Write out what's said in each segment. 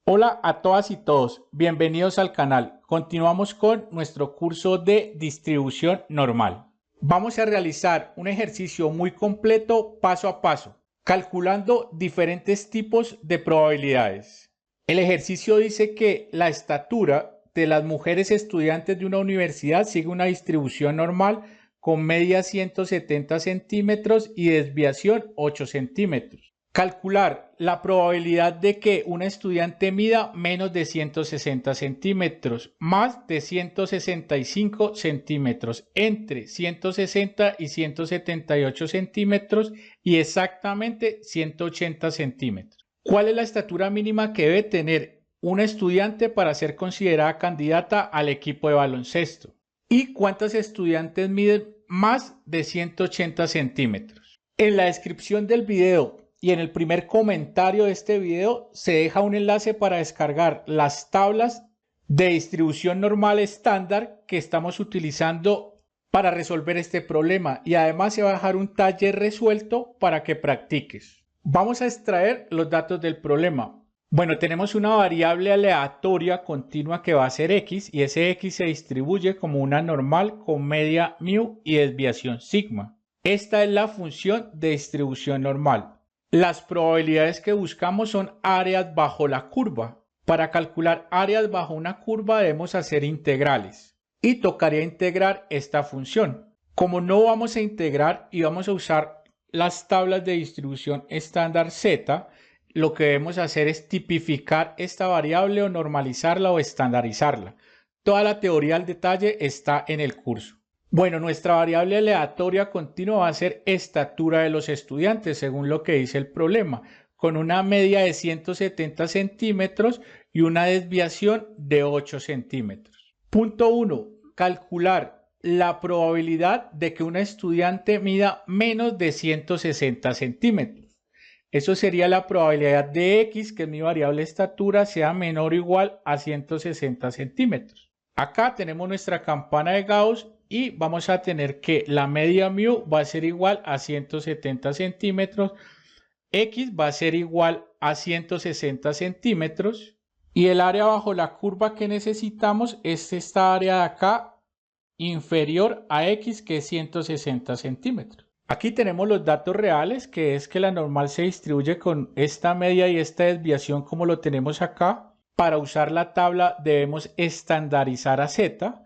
Hola a todas y todos, bienvenidos al canal. Continuamos con nuestro curso de distribución normal. Vamos a realizar un ejercicio muy completo paso a paso, calculando diferentes tipos de probabilidades. El ejercicio dice que la estatura de las mujeres estudiantes de una universidad sigue una distribución normal con media 170 centímetros y desviación 8 centímetros. Calcular la probabilidad de que un estudiante mida menos de 160 centímetros, más de 165 centímetros, entre 160 y 178 centímetros y exactamente 180 centímetros. ¿Cuál es la estatura mínima que debe tener un estudiante para ser considerada candidata al equipo de baloncesto? ¿Y cuántos estudiantes miden más de 180 centímetros? En la descripción del video y en el primer comentario de este video se deja un enlace para descargar las tablas de distribución normal estándar que estamos utilizando para resolver este problema, y además se va a dejar un taller resuelto para que practiques. Vamos a extraer los datos del problema. Bueno, tenemos una variable aleatoria continua que va a ser x, y ese x se distribuye como una normal con media mu y desviación sigma. Esta es la función de distribución normal. Las probabilidades que buscamos son áreas bajo la curva. Para calcular áreas bajo una curva debemos hacer integrales y tocaría integrar esta función. Como no vamos a integrar y vamos a usar las tablas de distribución estándar Z, lo que debemos hacer es tipificar esta variable o normalizarla o estandarizarla. Toda la teoría al detalle está en el curso. Bueno, nuestra variable aleatoria continua va a ser estatura de los estudiantes, según lo que dice el problema, con una media de 170 centímetros y una desviación de 8 centímetros. Punto 1. Calcular la probabilidad de que un estudiante mida menos de 160 centímetros. Eso sería la probabilidad de x, que es mi variable estatura, sea menor o igual a 160 centímetros. Acá tenemos nuestra campana de Gauss y vamos a tener que la media mu va a ser igual a 170 centímetros, x va a ser igual a 160 centímetros y el área bajo la curva que necesitamos es esta área de acá inferior a x, que es 160 centímetros. Aquí tenemos los datos reales, que es que la normal se distribuye con esta media y esta desviación como lo tenemos acá. Para usar la tabla debemos estandarizar a z.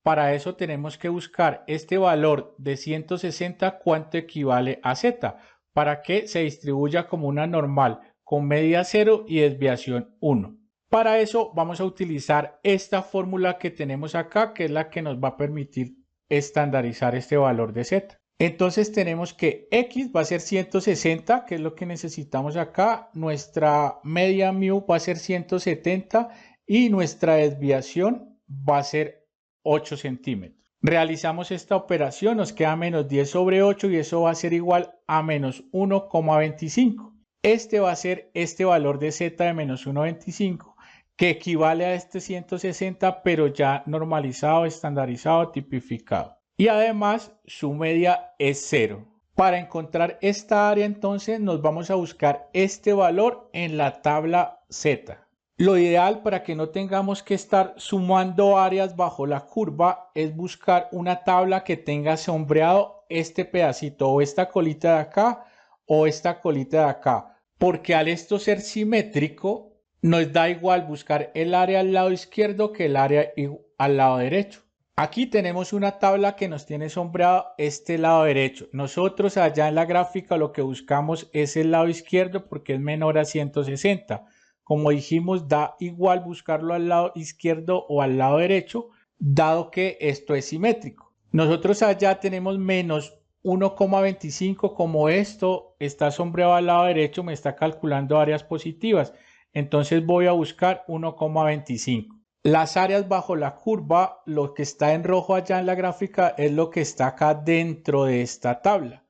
Para eso tenemos que buscar este valor de 160, cuánto equivale a z, para que se distribuya como una normal con media 0 y desviación 1. Para eso vamos a utilizar esta fórmula que tenemos acá, que es la que nos va a permitir estandarizar este valor de z. Entonces tenemos que x va a ser 160, que es lo que necesitamos acá. Nuestra media mu va a ser 170 y nuestra desviación va a ser 8 centímetros. Realizamos esta operación, nos queda menos 10 sobre 8 y eso va a ser igual a menos 1,25. Este va a ser este valor de z de menos 1,25, que equivale a este 160, pero ya normalizado, estandarizado, tipificado. Y además su media es 0. Para encontrar esta área entonces nos vamos a buscar este valor en la tabla Z. Lo ideal, para que no tengamos que estar sumando áreas bajo la curva, es buscar una tabla que tenga sombreado este pedacito, o esta colita de acá o esta colita de acá, porque al esto ser simétrico nos da igual buscar el área al lado izquierdo que el área al lado derecho. Aquí tenemos una tabla que nos tiene sombreado este lado derecho. Nosotros allá en la gráfica lo que buscamos es el lado izquierdo porque es menor a 160. Como dijimos, da igual buscarlo al lado izquierdo o al lado derecho, dado que esto es simétrico. Nosotros allá tenemos menos 1,25, como esto está sombreado al lado derecho, me está calculando áreas positivas. Entonces voy a buscar 1,25. Las áreas bajo la curva, lo que está en rojo allá en la gráfica, es lo que está acá dentro de esta tabla.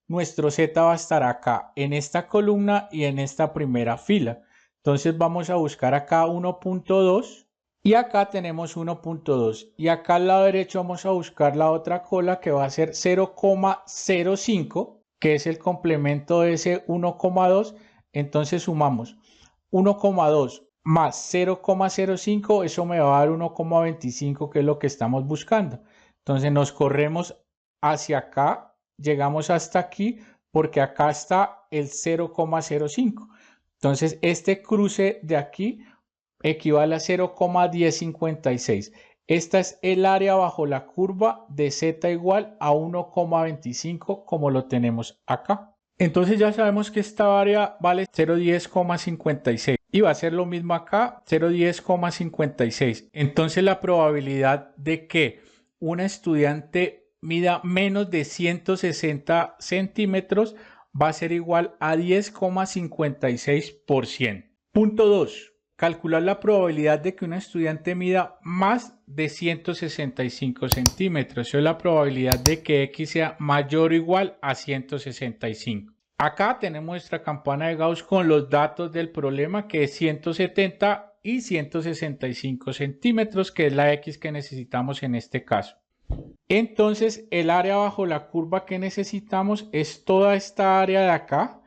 Nuestro z va a estar acá en esta columna y en esta primera fila. Entonces vamos a buscar acá 1,2 y acá tenemos 1,2. Y acá al lado derecho vamos a buscar la otra cola, que va a ser 0,05, que es el complemento de ese 1,2. Entonces sumamos 1,2 más 0,05, eso me va a dar 1,25, que es lo que estamos buscando. Entonces nos corremos hacia acá, llegamos hasta aquí, porque acá está el 0,05. Entonces este cruce de aquí equivale a 0,1056. Esta es el área bajo la curva de z igual a 1,25, como lo tenemos acá. Entonces ya sabemos que esta área vale 0,1056 y va a ser lo mismo acá, 0,1056. Entonces la probabilidad de que una estudiante mida menos de 160 centímetros va a ser igual a 10,56%. Punto 2. Calcular la probabilidad de que un estudiante mida más de 165 centímetros. Eso es la probabilidad de que X sea mayor o igual a 165. Acá tenemos nuestra campana de Gauss con los datos del problema, que es 170 y 165 centímetros, que es la X que necesitamos en este caso. Entonces el área bajo la curva que necesitamos es toda esta área de acá,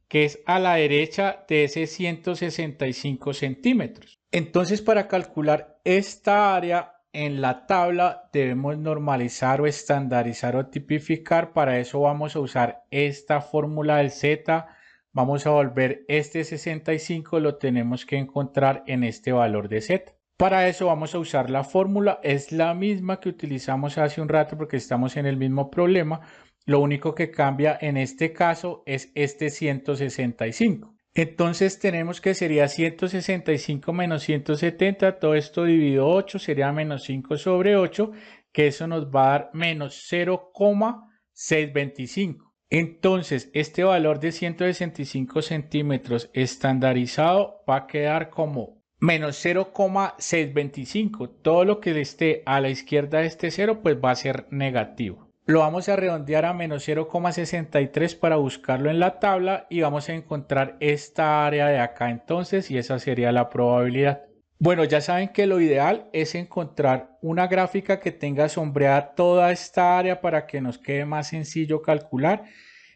que es a la derecha de ese 165 centímetros. Entonces, para calcular esta área en la tabla debemos normalizar o estandarizar o tipificar. Para eso vamos a usar esta fórmula del Z. Vamos a volver este 65, lo tenemos que encontrar en este valor de Z. Para eso vamos a usar la fórmula, es la misma que utilizamos hace un rato porque estamos en el mismo problema. Lo único que cambia en este caso es este 165. Entonces tenemos que sería 165 menos 170, todo esto dividido 8 sería menos 5 sobre 8, que eso nos va a dar menos 0,625. Entonces este valor de 165 centímetros estandarizado va a quedar como menos 0,625. Todo lo que esté a la izquierda de este 0 pues va a ser negativo. Lo vamos a redondear a menos 0,63 para buscarlo en la tabla y vamos a encontrar esta área de acá entonces, y esa sería la probabilidad. Bueno, ya saben que lo ideal es encontrar una gráfica que tenga sombreada toda esta área para que nos quede más sencillo calcular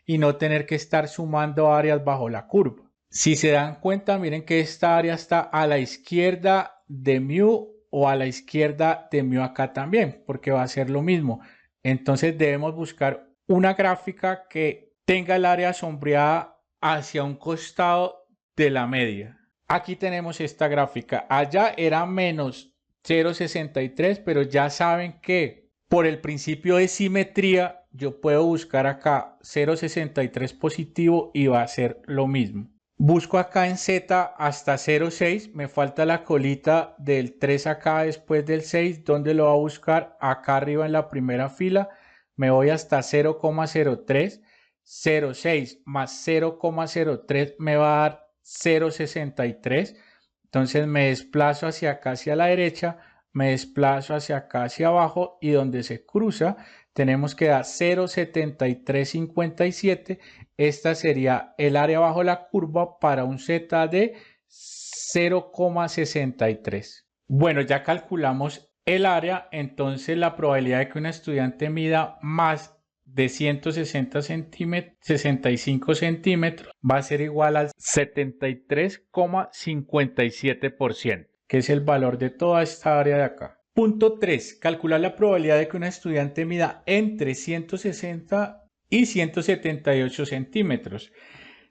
y no tener que estar sumando áreas bajo la curva. Si se dan cuenta, miren que esta área está a la izquierda de mu o a la izquierda de mu acá también, porque va a ser lo mismo. Entonces debemos buscar una gráfica que tenga el área sombreada hacia un costado de la media. Aquí tenemos esta gráfica. Allá era menos 0,63, pero ya saben que por el principio de simetría yo puedo buscar acá 0,63 positivo y va a ser lo mismo. Busco acá en Z hasta 0,6, me falta la colita del 3 acá después del 6, ¿dónde lo va a buscar? Acá arriba en la primera fila, me voy hasta 0,03, 0,6 más 0,03 me va a dar 0,63, entonces me desplazo hacia acá hacia la derecha, me desplazo hacia acá hacia abajo y donde se cruza tenemos que dar 0,7357. Esta sería el área bajo la curva para un Z de 0,63. Bueno, ya calculamos el área, entonces la probabilidad de que un estudiante mida más de 65 centímetros va a ser igual al 73,57%, que es el valor de toda esta área de acá. Punto 3. Calcular la probabilidad de que un estudiante mida entre 160 y 178 centímetros.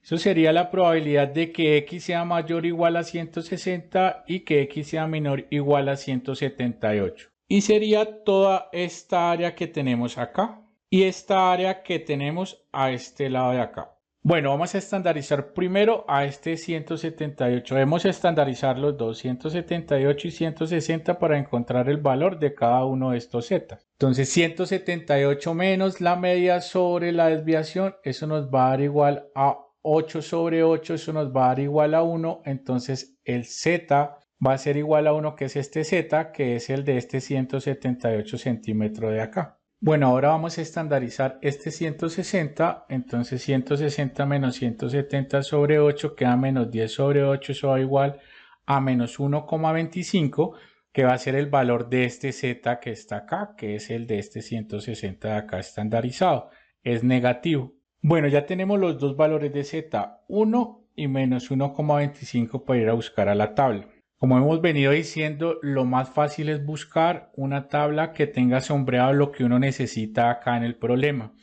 Eso sería la probabilidad de que X sea mayor o igual a 160 y que X sea menor o igual a 178. Y sería toda esta área que tenemos acá y esta área que tenemos a este lado de acá. Bueno, vamos a estandarizar primero a este 178. Debemos estandarizar los dos, 178 y 160, para encontrar el valor de cada uno de estos z. Entonces 178 menos la media sobre la desviación, eso nos va a dar igual a 8 sobre 8, eso nos va a dar igual a 1. Entonces el z va a ser igual a 1, que es este z, que es el de este 178 centímetros de acá. Bueno, ahora vamos a estandarizar este 160, entonces 160 menos 170 sobre 8 queda menos 10 sobre 8, eso va igual a menos 1,25, que va a ser el valor de este z que está acá, que es el de este 160 de acá estandarizado, es negativo. Bueno, ya tenemos los dos valores de z, 1 y menos 1,25 para ir a buscar a la tabla. Como hemos venido diciendo, lo más fácil es buscar una tabla que tenga sombreado lo que uno necesita acá en el problema.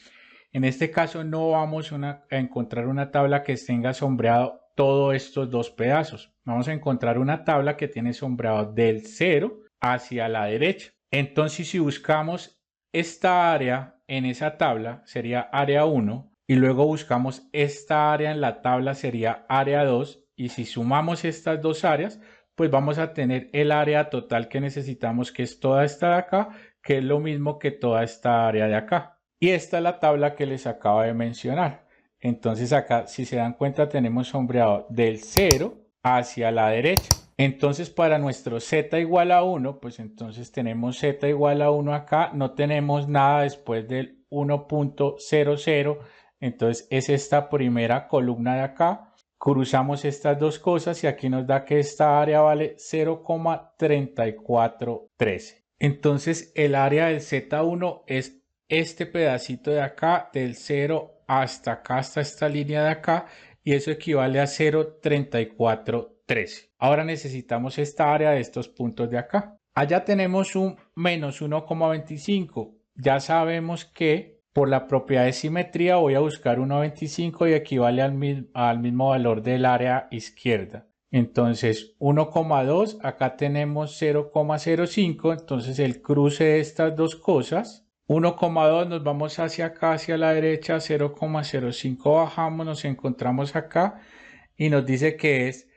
En este caso no vamos a encontrar una tabla que tenga sombreado todos estos dos pedazos. Vamos a encontrar una tabla que tiene sombreado del 0 hacia la derecha. Entonces, si buscamos esta área en esa tabla, sería área 1, y luego buscamos esta área en la tabla, sería área 2, y si sumamos estas dos áreas, pues vamos a tener el área total que necesitamos, que es toda esta de acá, que es lo mismo que toda esta área de acá. Y esta es la tabla que les acabo de mencionar. Entonces acá, si se dan cuenta, tenemos sombreado del 0 hacia la derecha. Entonces para nuestro z igual a 1, pues entonces tenemos z igual a 1 acá. No tenemos nada después del 1.00. Entonces es esta primera columna de acá. Cruzamos estas dos cosas y aquí nos da que esta área vale 0,3413. Entonces el área del Z1 es este pedacito de acá, del 0 hasta acá, hasta esta línea de acá, y eso equivale a 0,3413. Ahora necesitamos esta área de estos puntos de acá. Allá tenemos un menos 1,25. Ya sabemos que por la propiedad de simetría voy a buscar 1,25 y equivale al mismo valor del área izquierda. Entonces 1,2, acá tenemos 0,05, entonces el cruce de estas dos cosas, 1,2 nos vamos hacia acá, hacia la derecha, 0,05 bajamos, nos encontramos acá y nos dice que es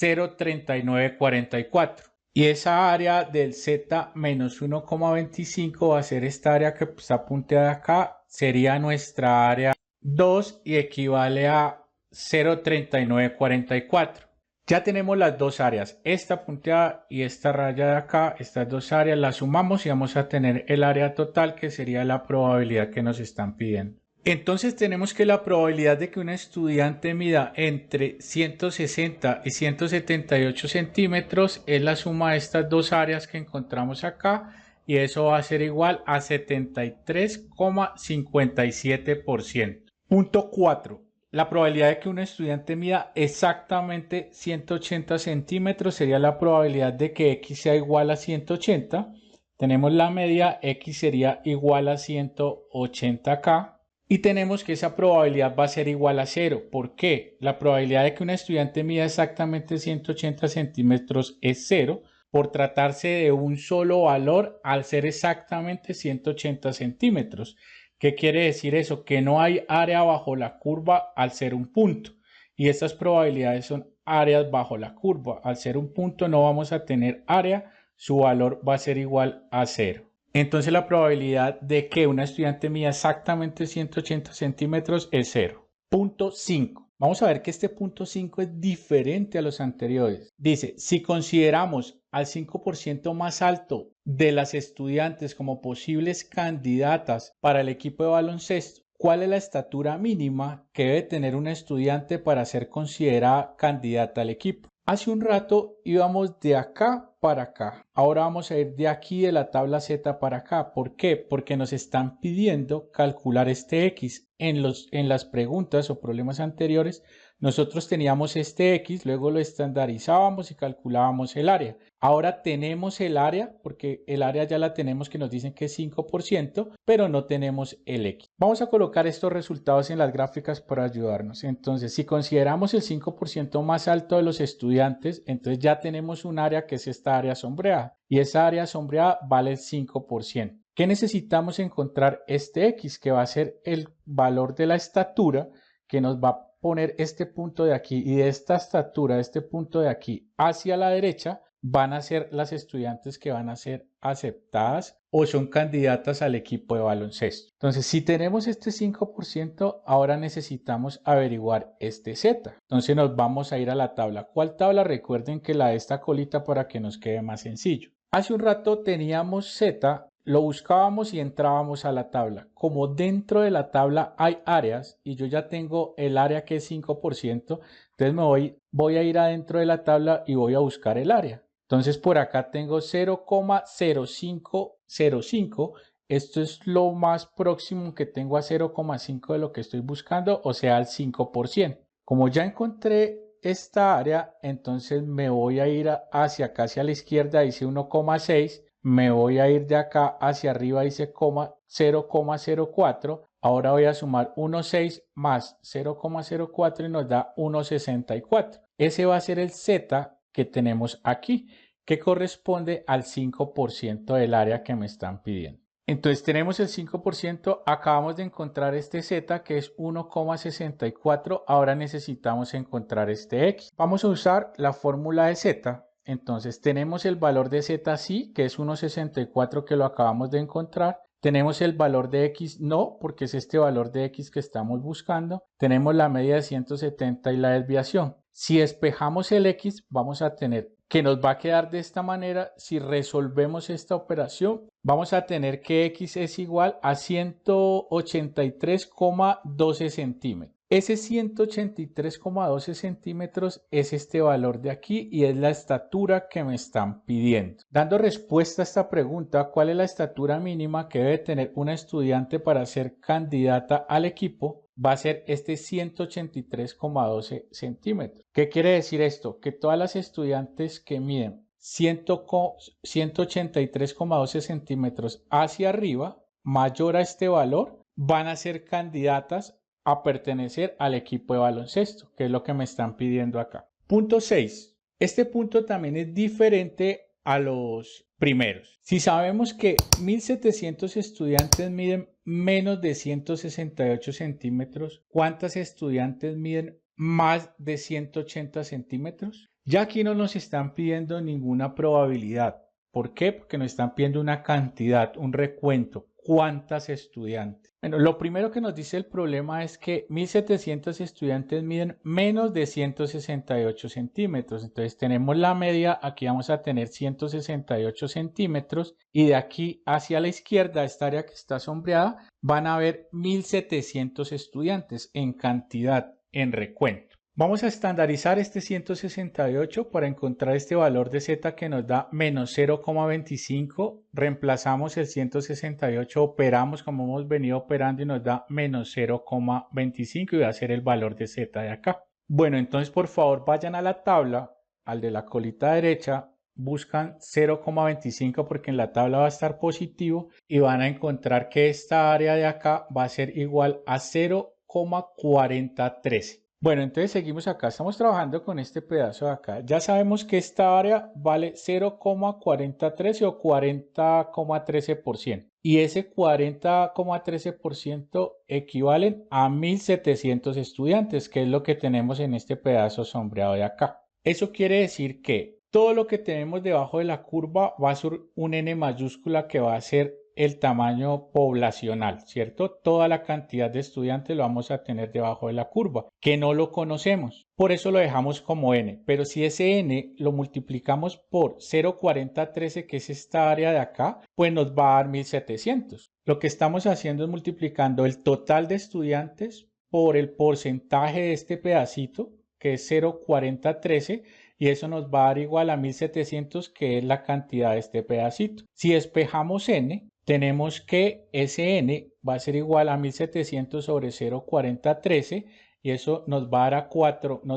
0,3944. Y esa área del z menos 1,25 va a ser esta área que está punteada acá, sería nuestra área 2 y equivale a 0,3944. Ya tenemos las dos áreas, esta punteada y esta raya de acá, estas dos áreas las sumamos y vamos a tener el área total, que sería la probabilidad que nos están pidiendo. Entonces tenemos que la probabilidad de que un estudiante mida entre 160 y 178 centímetros es la suma de estas dos áreas que encontramos acá, y eso va a ser igual a 73,57%. Punto 4. La probabilidad de que un estudiante mida exactamente 180 centímetros sería la probabilidad de que x sea igual a 180. Tenemos la media, x sería igual a 180k. Y tenemos que esa probabilidad va a ser igual a 0. ¿Por qué? La probabilidad de que un estudiante mida exactamente 180 centímetros es 0 por tratarse de un solo valor al ser exactamente 180 centímetros. ¿Qué quiere decir eso? Que no hay área bajo la curva al ser un punto. Y estas probabilidades son áreas bajo la curva. Al ser un punto no vamos a tener área, su valor va a ser igual a 0. Entonces la probabilidad de que una estudiante mida exactamente 180 centímetros es 0. Punto 5. Vamos a ver que este punto 5 es diferente a los anteriores. Dice, si consideramos al 5% más alto de las estudiantes como posibles candidatas para el equipo de baloncesto, ¿cuál es la estatura mínima que debe tener una estudiante para ser considerada candidata al equipo? Hace un rato íbamos de acá para acá. Ahora vamos a ir de aquí de la tabla Z para acá. ¿Por qué? Porque nos están pidiendo calcular este X. En las preguntas o problemas anteriores, nosotros teníamos este X, luego lo estandarizábamos y calculábamos el área. Ahora tenemos el área, porque el área ya la tenemos, que nos dicen que es 5%, pero no tenemos el X. Vamos a colocar estos resultados en las gráficas para ayudarnos. Entonces, si consideramos el 5% más alto de los estudiantes, entonces ya tenemos un área que es esta área sombreada, y esa área sombreada vale el 5%. ¿Qué necesitamos encontrar? Este X, que va a ser el valor de la estatura, que nos va a poner este punto de aquí, y de esta estatura, de este punto de aquí hacia la derecha, van a ser las estudiantes que van a ser aceptadas o son candidatas al equipo de baloncesto. Entonces, si tenemos este 5%, ahora necesitamos averiguar este Z. Entonces nos vamos a ir a la tabla. ¿Cuál tabla? Recuerden que la de esta colita, para que nos quede más sencillo. Hace un rato teníamos Z, lo buscábamos y entrábamos a la tabla. Como dentro de la tabla hay áreas y yo ya tengo el área que es 5%, entonces voy a ir adentro de la tabla y voy a buscar el área. Entonces por acá tengo 0,0505. Esto es lo más próximo que tengo a 0,5 de lo que estoy buscando, o sea, al 5%. Como ya encontré esta área, entonces me voy a ir hacia acá, hacia la izquierda, dice 1,6. Me voy a ir de acá hacia arriba, dice 0,04. Ahora voy a sumar 1,6 más 0,04 y nos da 1,64. Ese va a ser el Z que tenemos aquí, que corresponde al 5% del área que me están pidiendo. Entonces tenemos el 5%, acabamos de encontrar este Z que es 1,64, ahora necesitamos encontrar este X. Vamos a usar la fórmula de Z. Entonces tenemos el valor de Z sí, que es 1,64 que lo acabamos de encontrar. Tenemos el valor de X no, porque es este valor de X que estamos buscando. Tenemos la media de 170 y la desviación. Si despejamos el X, vamos a tener que nos va a quedar de esta manera. Si resolvemos esta operación, vamos a tener que X es igual a 183,12 centímetros. Ese 183,12 centímetros es este valor de aquí y es la estatura que me están pidiendo. Dando respuesta a esta pregunta, ¿cuál es la estatura mínima que debe tener una estudiante para ser candidata al equipo? Va a ser este 183,12 centímetros. ¿Qué quiere decir esto? Que todas las estudiantes que miden 183,12 centímetros hacia arriba, mayor a este valor, van a ser candidatas a pertenecer al equipo de baloncesto, que es lo que me están pidiendo acá. Punto 6. Este punto también es diferente a los primeros. Si sabemos que 1700 estudiantes miden menos de 168 centímetros, ¿cuántas estudiantes miden más de 180 centímetros? Ya aquí no nos están pidiendo ninguna probabilidad. ¿Por qué? Porque nos están pidiendo una cantidad, un recuento. ¿Cuántas estudiantes? Bueno, lo primero que nos dice el problema es que 1700 estudiantes miden menos de 168 centímetros. Entonces tenemos la media, aquí vamos a tener 168 centímetros y de aquí hacia la izquierda, esta área que está sombreada, van a haber 1700 estudiantes en cantidad, en recuento. Vamos a estandarizar este 168 para encontrar este valor de Z que nos da menos 0,25. Reemplazamos el 168, operamos como hemos venido operando y nos da menos 0,25 y va a ser el valor de Z de acá. Bueno, entonces por favor vayan a la tabla, al de la colita derecha, buscan 0,25 porque en la tabla va a estar positivo y van a encontrar que esta área de acá va a ser igual a 0,4013. Bueno, entonces seguimos acá, estamos trabajando con este pedazo de acá. Ya sabemos que esta área vale 0,4013 o 40,13%. Y ese 40,13% equivalen a 1700 estudiantes, que es lo que tenemos en este pedazo sombreado de acá. Eso quiere decir que todo lo que tenemos debajo de la curva va a ser un N mayúscula que va a ser el tamaño poblacional, ¿cierto? Toda la cantidad de estudiantes lo vamos a tener debajo de la curva, que no lo conocemos. Por eso lo dejamos como N. Pero si ese N lo multiplicamos por 0,4013, que es esta área de acá, pues nos va a dar 1700. Lo que estamos haciendo es multiplicando el total de estudiantes por el porcentaje de este pedacito, que es 0,4013, y eso nos va a dar igual a 1700, que es la cantidad de este pedacito. Si despejamos N, tenemos que ese N va a ser igual a 1700 sobre 0,4013 y eso nos va a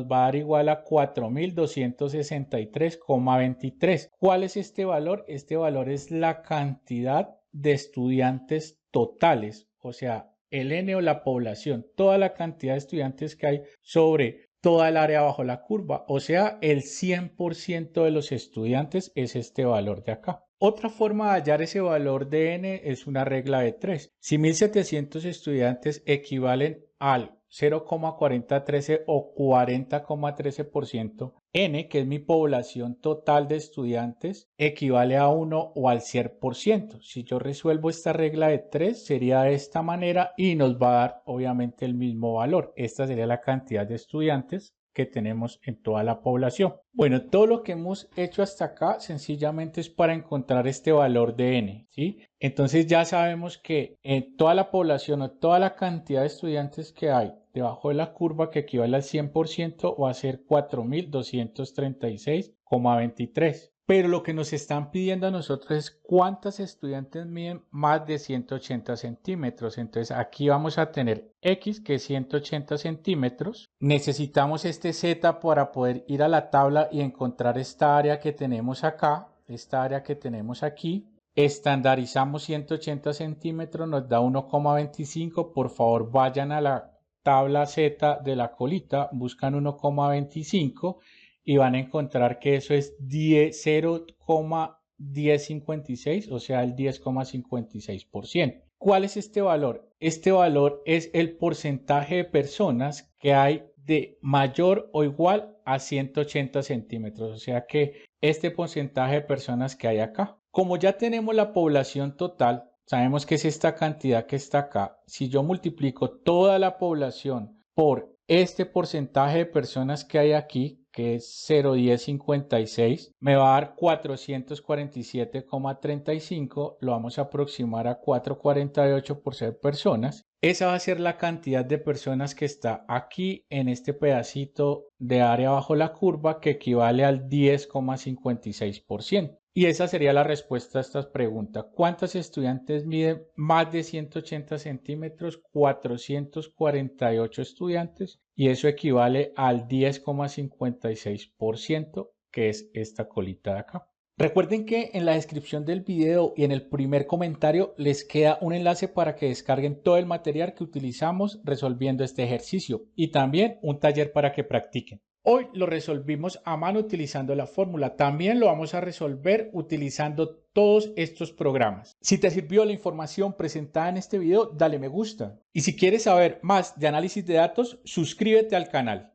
dar igual a 4263,23. ¿Cuál es este valor? Este valor es la cantidad de estudiantes totales, o sea, el N o la población, toda la cantidad de estudiantes que hay sobre toda el área bajo la curva, o sea, el 100% de los estudiantes es este valor de acá. Otra forma de hallar ese valor de N es una regla de 3. Si 1700 estudiantes equivalen al 0,4013 o 40,13%, N, que es mi población total de estudiantes, equivale a 1 o al 100%. Si yo resuelvo esta regla de 3, sería de esta manera y nos va a dar obviamente el mismo valor. Esta sería la cantidad de estudiantes que tenemos en toda la población. Bueno, todo lo que hemos hecho hasta acá sencillamente es para encontrar este valor de N, ¿sí? Entonces ya sabemos que en toda la población o toda la cantidad de estudiantes que hay debajo de la curva, que equivale al 100%, va a ser 4236,23. pero lo que nos están pidiendo a nosotros es cuántas estudiantes miden más de 180 centímetros. Entonces aquí vamos a tener X, que es 180 centímetros. Necesitamos este Z para poder ir a la tabla y encontrar esta área que tenemos acá, esta área que tenemos aquí. Estandarizamos 180 centímetros, nos da 1,25. Por favor, vayan a la tabla Z de la colita, buscan 1,25 y van a encontrar que eso es 0,1056, o sea, el 10,56%. ¿Cuál es este valor? Este valor es el porcentaje de personas que hay de mayor o igual a 180 centímetros, o sea que este porcentaje de personas que hay acá. Como ya tenemos la población total, sabemos que es esta cantidad que está acá. Si yo multiplico toda la población por este porcentaje de personas que hay aquí, que es 0,1056, me va a dar 447,35, lo vamos a aproximar a 448 por ser personas. Esa va a ser la cantidad de personas que está aquí en este pedacito de área bajo la curva, que equivale al 10,56%. Y esa sería la respuesta a esta pregunta. ¿Cuántos estudiantes miden más de 180 centímetros? 448 estudiantes. Y eso equivale al 10,56%, que es esta colita de acá. Recuerden que en la descripción del video y en el primer comentario les queda un enlace para que descarguen todo el material que utilizamos resolviendo este ejercicio y también un taller para que practiquen. Hoy lo resolvimos a mano utilizando la fórmula. También lo vamos a resolver utilizando todos estos programas. Si te sirvió la información presentada en este video, dale me gusta. Y si quieres saber más de análisis de datos, suscríbete al canal.